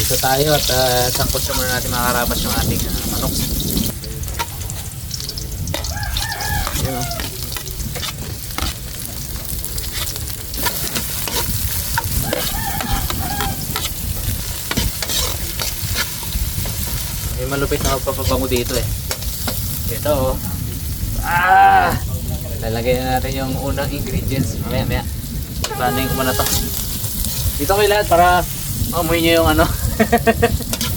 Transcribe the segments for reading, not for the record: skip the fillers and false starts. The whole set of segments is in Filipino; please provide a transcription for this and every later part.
Dito tayo at sangkot sa muna natin mga karabas yung ating manok. Ayan o. May malupit na magpapabango dito eh. Ito o. Lalagay na natin yung unang ingredients. Maya. Ipanin ko muna to. Dito kayo lahat para amoy nyo yung ano.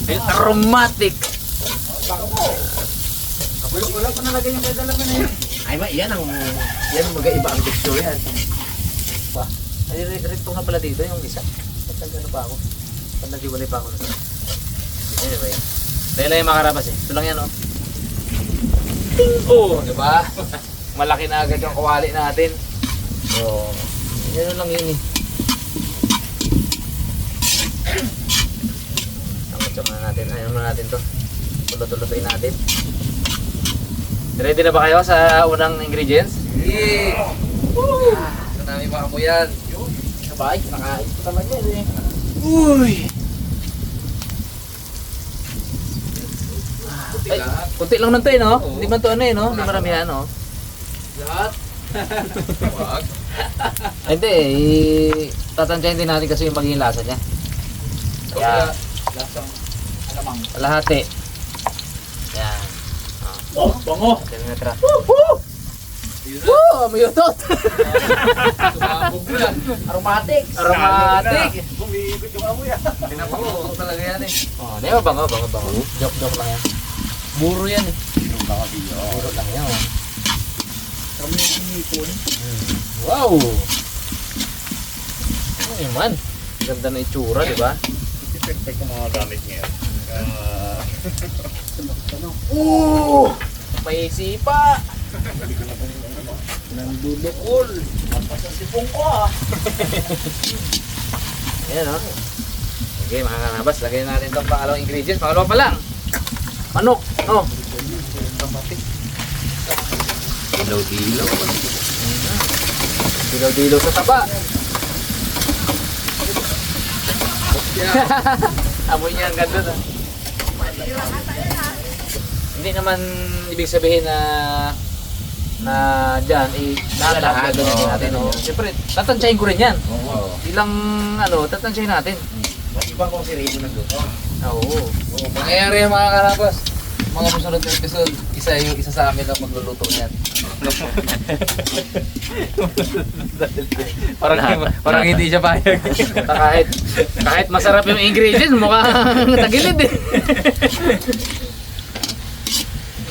Yung aromatic. Wala pa nalagay yung dadalaman na yun. Ay yan mag-iba ang texture yan. Ay, rito na pala dito yung isa. Pagkagano pa ako. Pag nag-iwalay pa ako na. Anyway. Dahil lang yung makarabas eh. Ito lang yan oh. Oh, diba? Malaki na agad yung kawali natin. So, yan lang yun eh. Tangkot na natin. Ayaw na natin to. Tulot-tulotoy natin. Ready na ba kayo sa unang ingredients? Yeah! Woo! Ito namin mga po yan. Sabay, nakain ko talaga eh. Uy! Ay, kunti lang nito eh no? Hindi man to ano eh no? Hindi maramihan no? Lahat? Wag. Hindi tatansyahin din natin kasi yung magiging lasa niya. Kaya, Lasang alamang. kalahati. Yan. Oh, bango! Ito na tira. Yun na. Woo! Amayutot! Sumabog mo yan. Aromatic! Aromatic! Bumiibig yung amoy yan. Pinabango talaga yan eh. Oh, di ba bango? Joke lang yan. Buro yan eh. Buro lang yan. Kami yung inipon. Wow! Ano yun man? Ganda na itsura, di ba? Perfect ang mga gamit ngayon. May sipa! Nandudukol. Magpasang sipong ko ah. Ayan o. Okay mga kanabas, lagyan natin itong pangalawang ingredients. Pangalawa pa lang. Manok. No? Dilaw-dilaw. Dilaw-dilaw sa taba. Amoy niya ang ganda na. Hindi naman ibig sabihin na dyan, lahat gagawin natin. No? Siyempre, tatansyahin ko rin yan. Oo. Ilang tatansyahin natin. Ibang kong si Raymo nagluto. Oo. Mangyayari yung mga karabas. Mga susunod na episode, isa sa amin ang magluluto niyan. Parang hindi siya payag. kahit masarap yung ingredients, mukhang tagilid eh.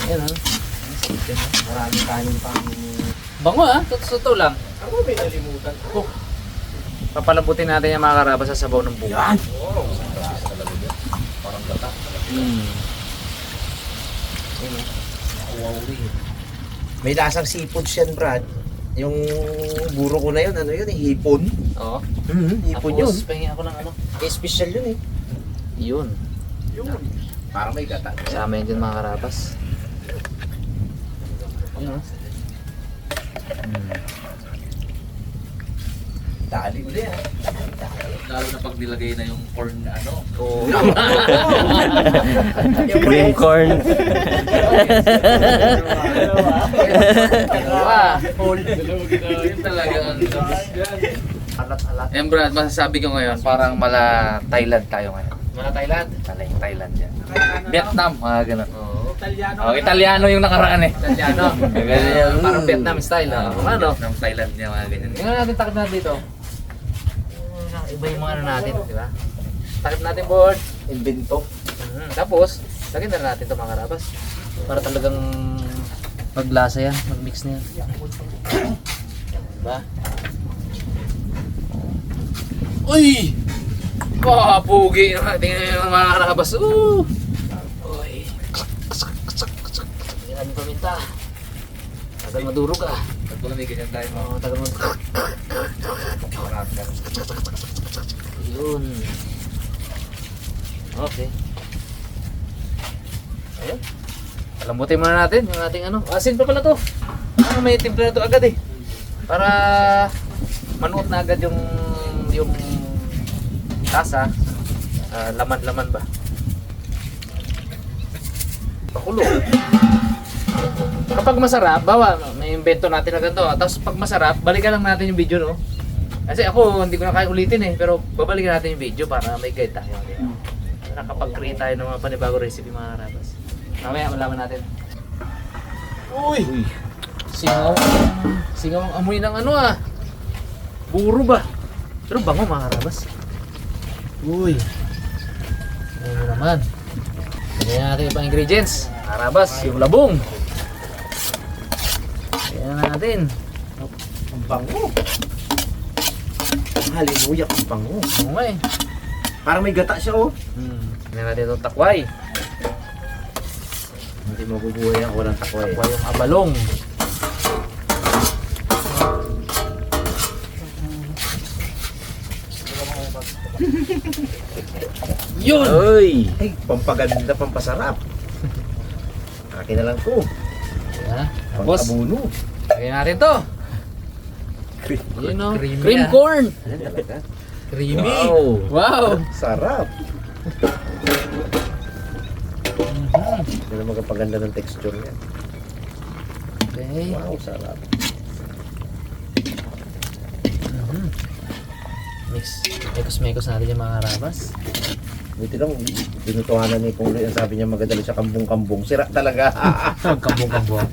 Ayan ha. Maraming kanin pa. Bango ah, totoo lang. Ako may nalimutan. Oh. Papalambutin natin yung mga karabas sa sabaw ng buko. Yan! Oo, sarap talaga dyan. Parang gata. Wow, may lasang seafood yan, Brad. Yung buro ko na yun, ano yun, hipon. Oo. Hipon yun. Tapos, pahingin ako ng ano. Special yun eh. Yun. Yun. Parang may gata. Kasama yun dyan mga karabas. Yun oh. Dali mo yan. Lalo na pag nilagay na yung corn na ano. Oo. Green corn. Dalawa. Yun talaga ang Alat-alat. Yan Brad, masasabi ko ngayon, parang mala Thailand tayo ngayon. Mga Thailand. Thailand yan. Vietnam, mga ganun. Oo. Oh, Italiano yung nakaraan eh. Italiano. Ganyan. Parang Vietnam style. Ano? Vietnam, Thailand niya, mga ganyan. Tingnan natin takip natin dito. Iba yung mga ano natin, di ba? Takip natin board. Invento. Tapos, lagyan na natin ito mga karabas. Para talagang maglasa yan, magmix na yan. Diba? Uy! Pugi! Tingnan yung mga karabas. Uy! Tingnan yung paminta. Tagal madurog ah. Pag pala may ganyan tayo, mga Tagal madurog. marami ka. Yun. Okay. Ayun. Palambutin muna natin yung ating ano. Asin pa pala to. May timpla na to agad eh. Para manuot na agad yung tasa laman-laman ba? Pakulo. Kapag masarap, bawa, may invento natin na ganito. Tapos pag masarap, balikan lang natin yung video, no? Kasi ako, hindi ko na kaya ulitin eh. Pero babalikan natin yung video para may guide tayo. Nakapag-create tayo ng mga panibagong recipe, mga karabas. Mamaya, malaman natin. Uy! Singaw. Singaw ang amoy ng ano ah. Buro ba? Pero bango, mga karabas. Uy! Ano naman? Lagyan natin yung pang ingredients. Karabas, yung labong. Lagyan natin. Ang bango. Hallelujah, ang bango. Bango nga eh. Parang may gata siya oh. Lagyan natin itong takway. Hindi mabubuhay ako walang takway. Takway yung abalong. Yun! Uy! Ay, pampaganda, pampasarap. Akin na lang to. Yan. Tapos, Pang-abuno. lagyan natin to. Yun o. Creamy Cream ah. corn. Ayan talaga. Creamy. Wow! Wow! Sarap! Hindi na magpaganda ng texture niya. Okay. Wow, sarap. Mekos-mekos natin yung mga karabas. Buti lang, binutuhanan ni Pong Loy. Ang sabi niya magdala siya kambong-kambong. Sira talaga. Kambong-kambong.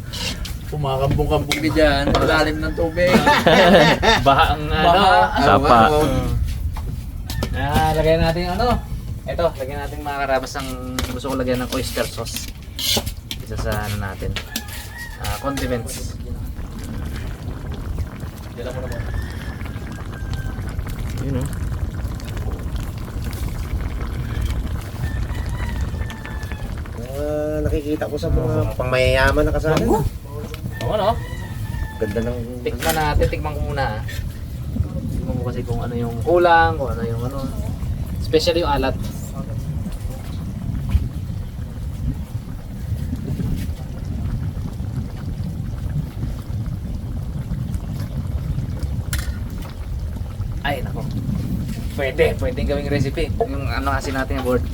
Pumakambong-kambong ka dyan. Paglalim ng tubig. Baha ang ano. Baha. Sapa. Lagyan natin yung ano. Ito, lagyan natin mga karabas ang gusto ko lagyan ng oyster sauce. Isa sa ano natin. Condiments. Diyan mo naman. Yun o. Nakikita ko sa mga pangmayayaman na kasama. Oo, no? Ganda ng... Tikman natin, tikman ko muna. Tikman mo kasi kung ano yung kulang, kung ano yung ano. Especially yung alat. Ay, nako. Pwedeng gawing recipe. Yung ano kasi natin yung board.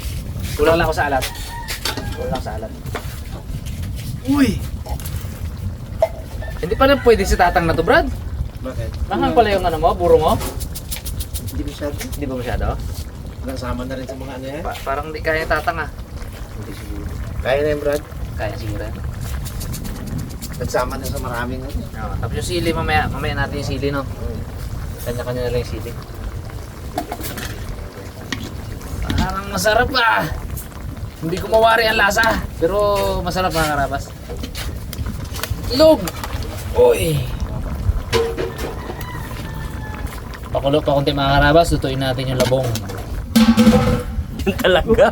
Kulang lang ako sa alat. Kulang lang sa alat. Uy! Hindi pala pwede si tatang na to, Brad. Bakit? Mahal pala yung ano mo, buro mo. Hindi masyado. Hindi ba masyado? Nasama na rin sa mga ano yan. Parang hindi kaya tatang ah. Hindi siguro. Kaya na yan, Brad. Kaya siguro. Nagsama na sa maraming ano. Tapos yung sili mamaya natin yung sili no. Kanya-kanya na lang yung sili. Parang masarap ah. Hindi ko mawari ang lasa. Pero masarap mga karabas. Ilog! Uy! Pakulo pa konti mga karabas. Lutuin natin yung labong. Yan talaga.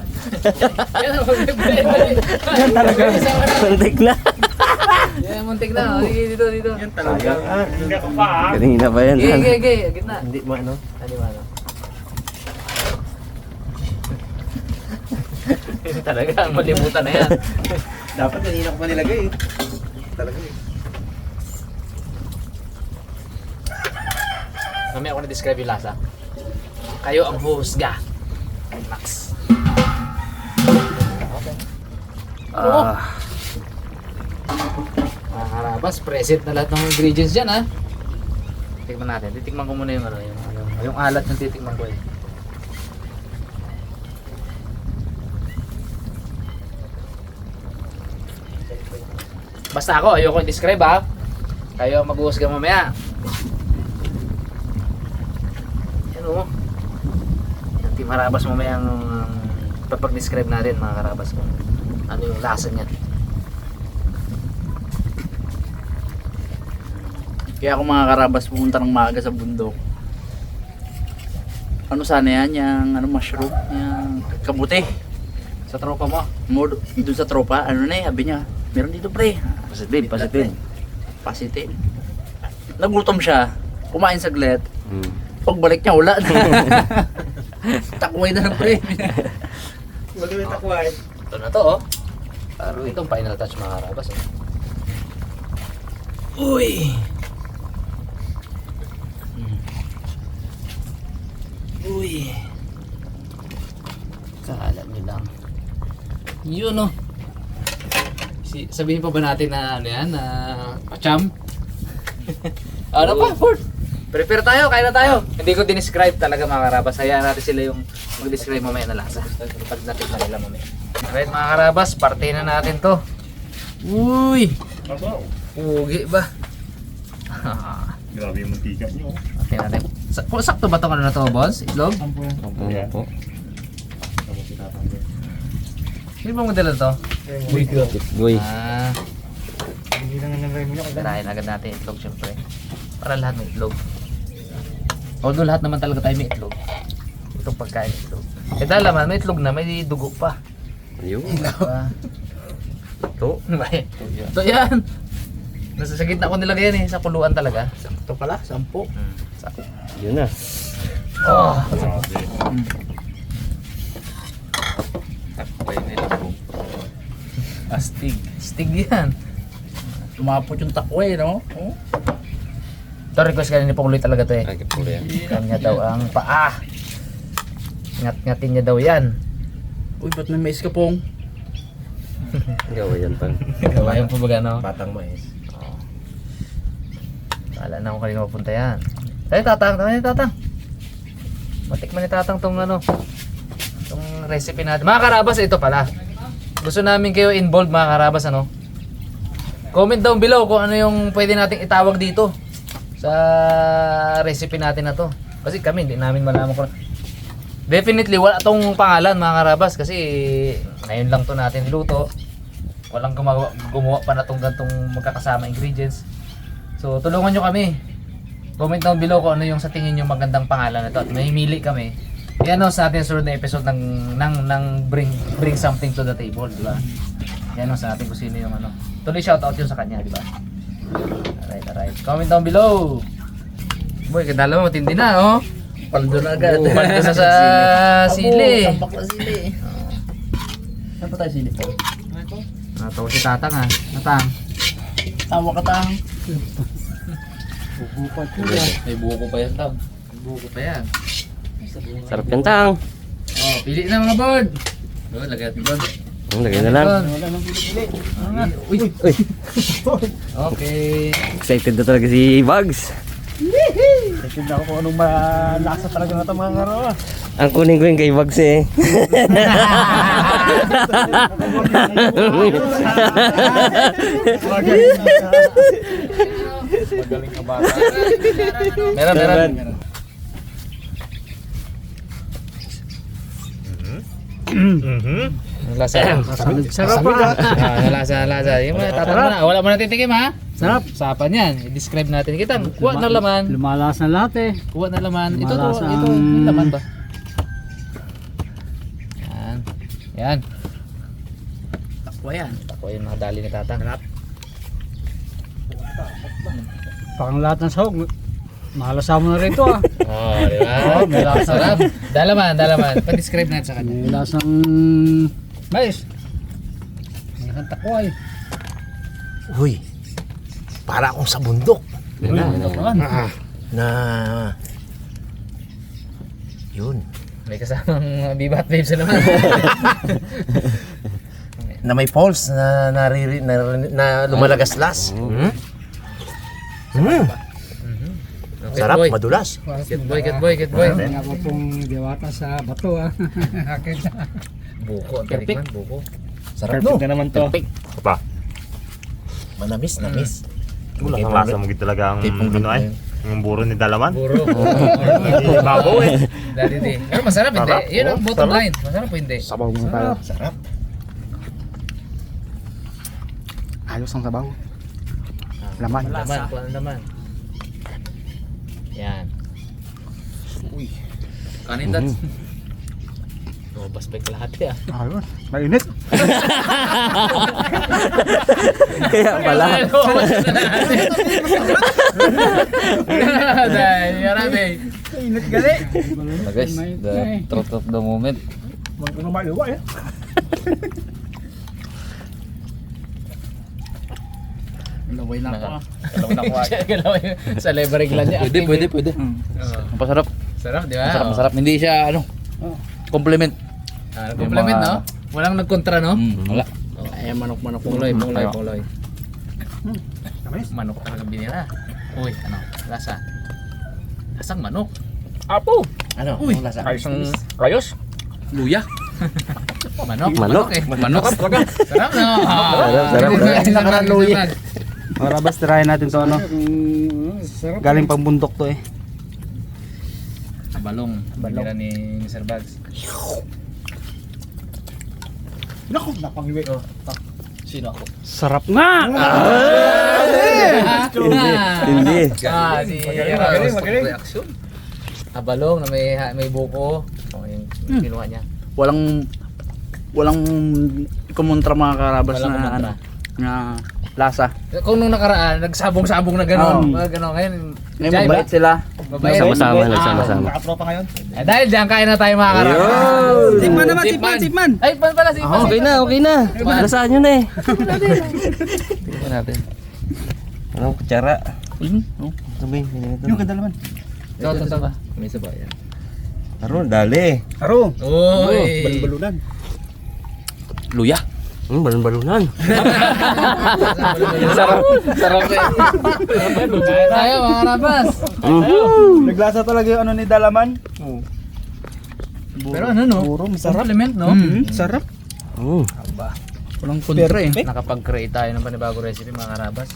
Yan talaga. Muntik na. Yan, muntik na. O, sige, dito. Yan talaga. Ah. Kanina pa yan. Gay. Gitna. Hindi mo ano. Ano ba ano? Talaga, malimutan na yan. Dapat kanina ko pa nilagay eh. Talaga eh. Mamaya ako na-describe yung lasa. Kayo ang husga. Max. Okay. Mga karabas, present na lahat ng ingredients dyan ha. Tikman natin. Titikman ko muna yung ano, yung alat ng titikman ko eh. Basta ako, ayoko i-describe ha. Kayo ang mag-uusga mamaya. Yan o. Yung Team Harabas mamaya ang papag-describe natin mga karabas ko. Ano yung lasa niya. Kaya ako mga karabas pumunta ng maaga sa bundok. Ano sana yan? Yung ano, mushroom? Yung kabuti. Sa tropa mo. More doon sa tropa. Ano na eh, sabi niya. Meron dito pre. Positive. Nagutom siya. Kumain saglit. Pagbalik niya, wala na. Takway na lang pre. Wala yung takway. Ito na to oh. Ito ang final touch mga karabas eh. Uy! Uy! lang. Yun oh. Sabihin pa ba natin na ano yan, na pacham? Ano pa, Ford? Prepare tayo, kaya na tayo. Hindi ko dinescribe talaga mga karabas. Hayaan natin sila yung mag-describe mamaya na lasa. Pag natin na nila mamaya. Alright mga karabas, parte na natin to. Uy! Pugi ba? Grabe yung mantika nyo. Parte natin. Sakto ba ito ano na to, boss? Itlog? Yan. po. Tapos tinatanggal. Sino bang modelo to? Goy. Ah, Hindi lang ng remo nyo. tirahin agad natin itlog syempre. Para lahat may itlog. Although lahat naman talaga tayo may itlog. Itong pagkain itlog. Eh dahil naman may itlog na, may dugo pa. Ayun. Diba? Ito. Ito yan. Nasa sa gitna ko nilagay yan eh, sa kuluan talaga. Ito pala, 10. Sakto. Yun na. Oh, Grabe. Takpay nila po. astig. Astig yan. Tumapot yung takway, no? Oh. Ito request ka ni Pongloy talaga to eh. Ay, kapuro yan. Kanya daw ang paa. Ngat-ngatin niya daw yan. Uy, ba't may mais ka pong? Gawa yan pang. Gawayan po baga no? Batang mais. Oo. Kala na kung kanina mapunta yan. Tayo tatang. Matikman ni tatang tong ano. Tong recipe natin. Mga karabas, ito pala. Gusto namin kayo involved mga karabas ano. Comment down below kung ano yung pwede nating itawag dito sa recipe natin na to. Kasi kami hindi namin malaman kung definitely wala tong pangalan mga karabas kasi ngayon lang to natin niluto. Walang gumawa pa na tong gantong magkakasama ingredients. So tulungan nyo kami. Comment down below kung ano yung sa tingin nyo magandang pangalan na to at mahimili kami. Yan o sa ating sunod na episode ng bring something to the table, di ba? Yan o sa ating kung sino yung ano. Tuloy shoutout yun sa kanya, di ba? Alright. Comment down below. Boy, kadala mo matindi na, oh. Paldo na agad. Paldo na sa sili. Tambak na sili. Saan pa tayo sili po? Natawa si Tatang ha. Tatang. Tawa ka tang. May buko pa yan, Tab. May buko pa yan. Sarap yan tang. Oh, pili na mga board. Oh, lagay natin board. Lagyan na lang. Wala nang pili-pili. Uy. Uy. Okay. Excited na talaga si Bugs. Tignan ko kung anong malasa talaga na ito mga karawa. Ang kunin ko yung kay Bugs eh. Magaling ka bata. Meron. Ang lasa. Sarap pa. Lasa. Yung mga tatang mo na. Wala mo na titikim ha. Sarap. Sapan yan. I-describe natin. Kita, kuha na laman. Lumalas na lahat eh. Kuha na laman. Ito Lumalas ito. ang- Yung laman ba? Yan. Takwa yan. Ako yung nakadali ni tatang. Pang lahat ng sahog. Mahalasa mo na rito ah. Oh, di ba? Sarap. Dalaman. Pa-describe natin sa kanya. May lasang mais. May isang takway. Uy. Para akong sa bundok. Na yun. May kasamang bibat babes na naman. Na may pulse na lumalagaslas. Sarap, boy. madulas. Good boy. Kaya ko pong diwata sa bato ah. Akin na. Buko ang talikman, buko. Sarap Perfect no. na naman to. Pa, Manamis. wala kang lasa mo talaga ang ano ay. Yung buro ni Dalaman. Buro. Babaw eh. Dali di. Pero masarap hindi. Sarap. Yun ang Oo, bottom sarap. line. Masarap o hindi? Sabaw mo tayo. Sarap. Ayos ang sabaw. Laman. Laman. Yan. Uy. Kanin tats. Oh, baspek lahat ya. Ayos. Mainit. Kaya pala. Dahil, yarami. Mainit gali. Guys, the truth of the moment. Ano maiwa eh. Laway na ako. Galaw na kuha. Galaw sa leverage lang niya. Pwede. Oo. Masarap. Sarap, di ba? Masarap. Hindi siya ano. Compliment. Compliment, no? Walang nagkontra, no? Wala. Ay, manok-manok. Puloy. Hmm. Tamis. Manok talaga binira. Uy, ano? Lasa. Lasang manok. Apo! Ano? Uy, Lasa. isang Rayos? Luya. manok. Manok. Eh. Manok. Sarap, no? Sarap. Luya. Marabas, tirahin natin to ano. Sarap. Galing pang bundok to eh. Balong. Binira ni Mr. Bugs. Naku, napangiwi. Oh, sino ako? Sarap nga! Hindi. Ah, si Magaling. reaction. Balong na may buko. Oh, yung kinuha niya. Walang kumontra mga karabas Walang na kumontra. ano, na lasa. Kung nung nakaraan, nagsabong-sabong na gano'n. Gano'n ngayon. Ngayon Jai, mabait sila. Mabait. Nagsama-sama. Nakatropa ngayon. Eh, dahil dyan, kain na tayo mga karaan. Tikman naman, tikman! Ay, pala si Ipan. Okay na. Lasaan nyo na eh. Tingnan natin. Anong kutsara? Sabi, Yung kadalaman. Ito. May sabay yan. Aron, dali. Aro. Uy! Balbalunan. Luya. Balon-balunan. Sarap kayo. Kain tayo mga karabas. Naglasa talaga yung ano ni Dalaman. Pero ano no? Puro masarap. Compliment no? Sarap. Walang kontra eh. Nakapag-create tayo ng panibagong recipe mga karabas.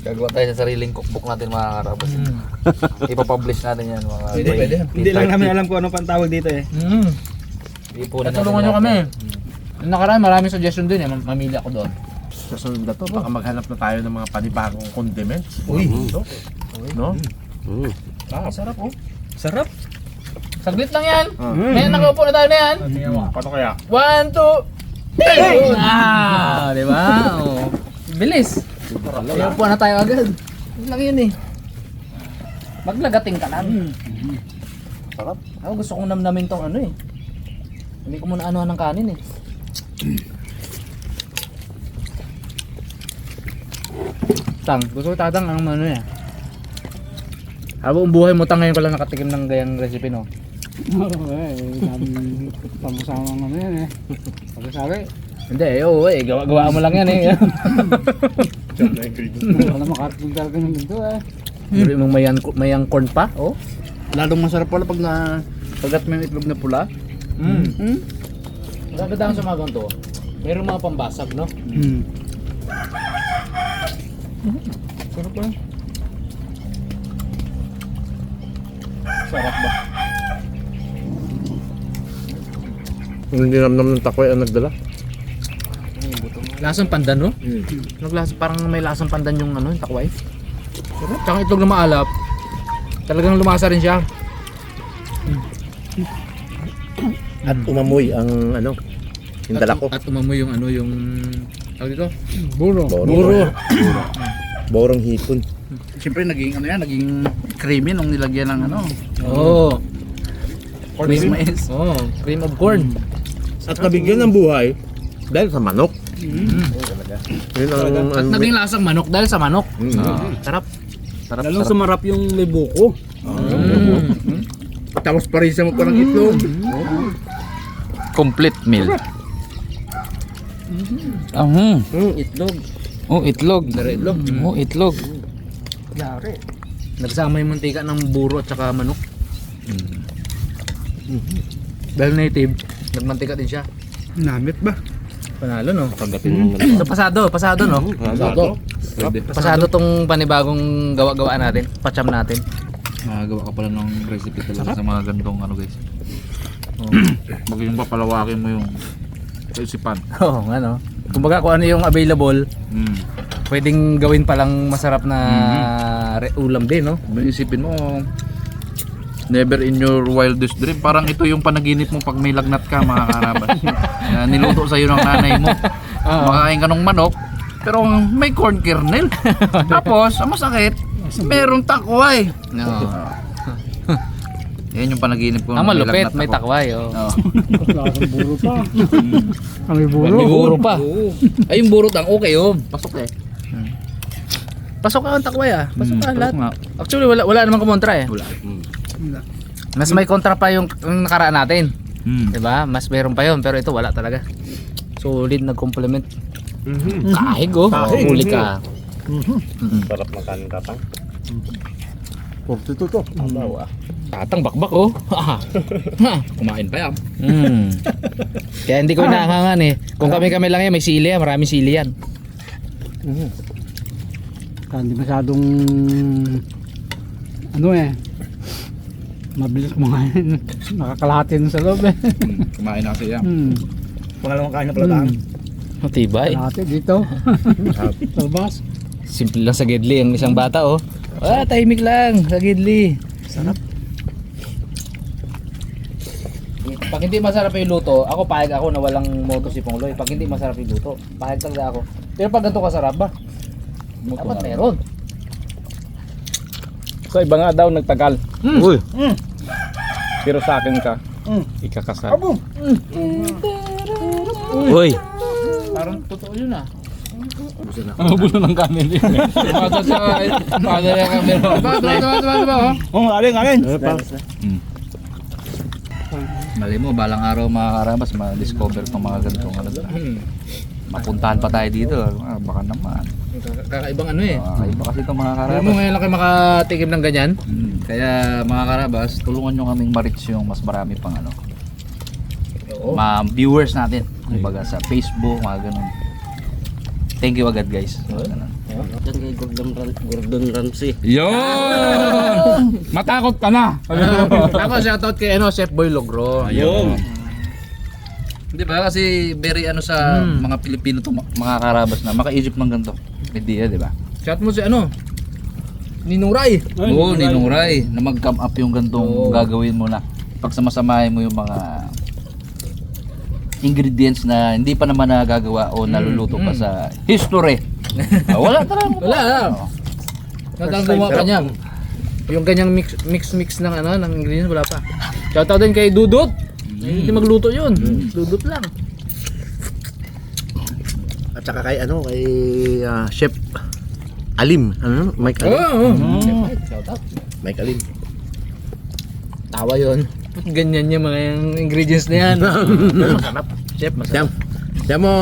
Gagawa tayo sa sariling cookbook natin mga karabas. Ipapublish natin yan mga Pwede. Hindi lang namin alam kung ano pang tawag dito eh. Ipunin natin. Tulungan nyo kami. Yung nakaraan maraming suggestion din eh. Mamili ako doon. Sa sunod na to, baka maghanap na tayo ng mga panibagong condiments. No? Sarap oh. Sarap. Saglit lang yan. Ngayon nakaupo na tayo na yan. Paano kaya? 1, 2, 3! Di ba? Oh. Bilis. Nakaupo na tayo agad. Yun lang yun eh. Maglagating ka lang. Sarap. Ako gusto kong namnamin tong ano eh. Hindi ko muna anuhan ng kanin eh. Tang, gusto ko tatang ang ano eh. Habang buhay mo tang ngayon ko lang nakatikim ng gayang recipe no. Pamusama nga yan eh. Pagkasabi. Hindi, oo eh, gawa mo lang yan eh. Wala makarating talaga ng ganito eh. Pero yung mayang corn pa, oh. Lalong masarap pala pag pagkat may itlog na pula. Magaganda sa mga ganito. Mayroong mga pambasag, no? Sarap ba? Sarap ba? Hindi namnam ng takoy ang nagdala. Lasang pandan, no? Parang may lasang pandan yung ano, yung takway. Tsaka itlog na maalap. Talagang lumasa rin siya. At umamoy ang ano, yung dala ko. At umamoy yung ano, yung... Tawag dito? Buro. Borong hipon. Siyempre naging ano yan, naging creamy nung nilagyan ng ano. Oo. Cream mais. Oh, cream of corn. At nabigyan ng buhay dahil sa manok. Yun ang... At naging lasang manok dahil sa manok. Sarap. Lalong sumarap yung may buko. Tapos parisa mo pa ng itlog. Complete meal. Itlog. Oh, itlog. Oh, itlog. Nagsama yung mantika ng buro at saka manok. Dahil native, nagmantika din siya. Namit ba? Panalo no? Tanggapin mo na. So pasado no? Pasado tong panibagong gawa-gawaan natin, pacham natin. Nagawa ka pala ng recipe talaga sa mga gantong ano guys. Oh, maging papalawakin mo yung kaisipan. Oo, ano. Kumbaga kung ano yung available, pwedeng gawin palang masarap na ulam din, no? Isipin mo, never in your wildest dream. Parang ito yung panaginip mo pag may lagnat ka mga karabas. Na niluto sa'yo ng nanay mo. Makain ka ng manok, pero may corn kernel. Tapos, ang masakit, merong takway. No. Yan yung panaginip ko. Ang nung malupit, lagnat may ako. takway, oh. Oo. Lasang buro pa. May buro. May buro pa. Ay, yung burot ang okay, oh. Pasok eh. Pasok ka ang takway, ah. Pasok ka Pasok lahat. nga. Actually, wala namang kumontra, eh. Wala. Mas may kontra pa yung nakaraan natin. Diba? Mas meron pa yun, pero ito wala talaga. Solid na compliment. Kahig oh. Huli ka. Sarap makanin katang. Tatang bakbak oh. Kumain pa yan. Kaya hindi ko inaangangan eh. Kung kami lang yan, may sili yan. Maraming sili yan. Hindi masyadong ano eh. Mabilis kumain. Nakakalahati na sa loob eh. Kumain na kasi yan. Pangalawang kain na pala tayo. Matibay. Kalahati dito. Sa labas. Simple lang sa Gidli ang isang bata oh. Tahimik lang sa Gidli. Sarap. Pag hindi masarap yung luto, ako pahig ako na walang moto si Pongloy. Pag hindi masarap yung luto, pahig talaga ako. Pero pag ganito kasarap ba? Dapat meron. Sa iba nga daw nagtagal. Uy. Pero sa akin ka, ikakasal. Uy. Parang totoo yun ah. Ang bulo ng kanin din. Mata sa father yung camera. Diba? Oh, alin. Mali mo, balang araw mga karabas, ma-discover itong mga ganitong ano. Mapuntahan pa tayo dito. Baka naman. Kakaibang ano eh. Iba kasi itong mga Alam mo karabas. ngayon lang kayo makatikim ng ganyan? Kaya mga karabas, tulungan nyo kaming ma-reach yung mas marami pang ano. Viewers natin. Kumbaga sa Facebook, mga ganun. Thank you agad guys. Ganun. Diyan kay Gordon Ramsay. Yun! Matakot ka na. Ako shoutout kay Chef Boy Logro. Ayun. Di ba kasi very ano sa mga Pilipino to mga karabas na makaisip ng ganito. Idea, di ba? Shout mo si Ninong Ray. Oo, Ninong Ray na mag-come up yung gantong gagawin mo na pagsamasamahin mo yung mga ingredients na hindi pa naman nagagawa o naluluto pa sa history. Wala talaga. Wala. Natang gumawa pa niya. Yung ganyang mix ng ng ingredients wala pa. Shoutout din kay Dudut. Hindi magluto 'yun. Dudut lang. At saka kay Chef Alim. Mike Alim. Shoutout. Mike Alim. Tawa 'yun. Ganyan yung mga ingredients na yan. Masarap. Chef, masarap. Diyan mo.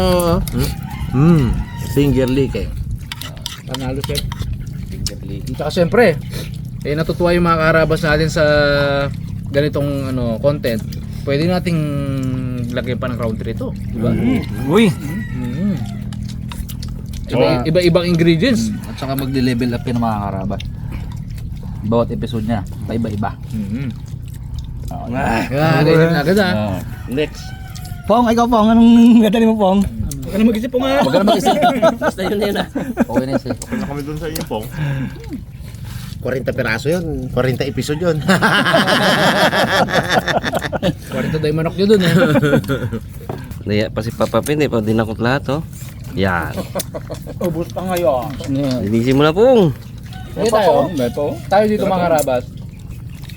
Fingerly kay. Panalo, chef. At syempre, natutuwa yung mga karabas natin sa ganitong content. Pwede nating lagyan pa ng crown tree ito, di ba? Uy. Iba-ibang ingredients. At saka magle-level up yan ng mga karabas. Bawat episode niya, iba-iba. Agad ah. Next. Pong, ikaw Pong, anong gadali mo Pong? Huwag ka na mag-isip Pong Huwag ka na mag-isip. Basta yun na. Okay na siya. Punta kami dun sa inyo, Pong. 40 piraso yun. 40 episode yun. 40 tayo manok nyo dun eh. Naya pa si Papa Pin eh, pag dinakot lahat oh. Yan. Ubus pa ngayon. Linisin mo na Pong. Sige tayo dito mga karabas.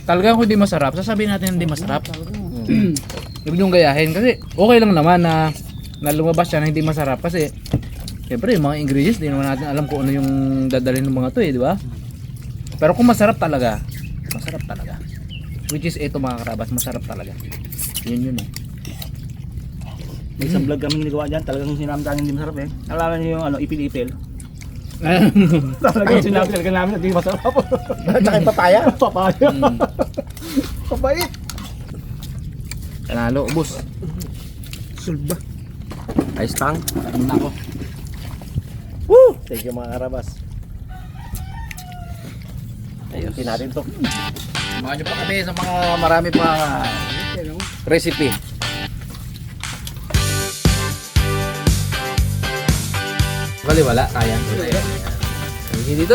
Talagang kung hindi masarap, sasabihin natin hindi masarap. Huwag niyong gayahin kasi okay lang naman na lumabas siya na hindi masarap kasi siyempre yung mga ingredients di naman natin alam kung ano yung dadalhin ng mga to eh, di ba? Pero kung masarap talaga. Which is ito mga karabas, masarap talaga. Yun eh. May isang vlog kaming nagawa dyan, talagang sinabi sa akin hindi masarap eh. Alaman niyo yung ipil-ipil. Talagang sinabi talaga namin na hindi masarap. Tsaka papaya. Papaya. Papaya. Panalo, ubos. Sulba. Ayos tang. Muna ako. Woo! Thank you mga karabas. Ayun natin to. Samahan niyo pa kami sa mga marami pa recipe. Bali wala, kaya. Dito.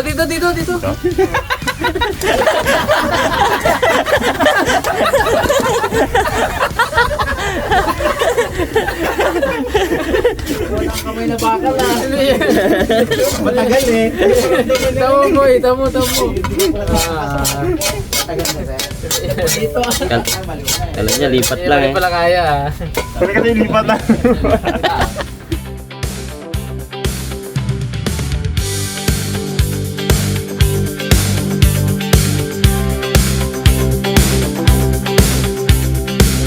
Walang kamay na bakal ah. Matagal eh. Tamo. Tagal na sir. Dito. Kala niya lipat lang eh. Pala kaya ah. Pwede kasi lipat na.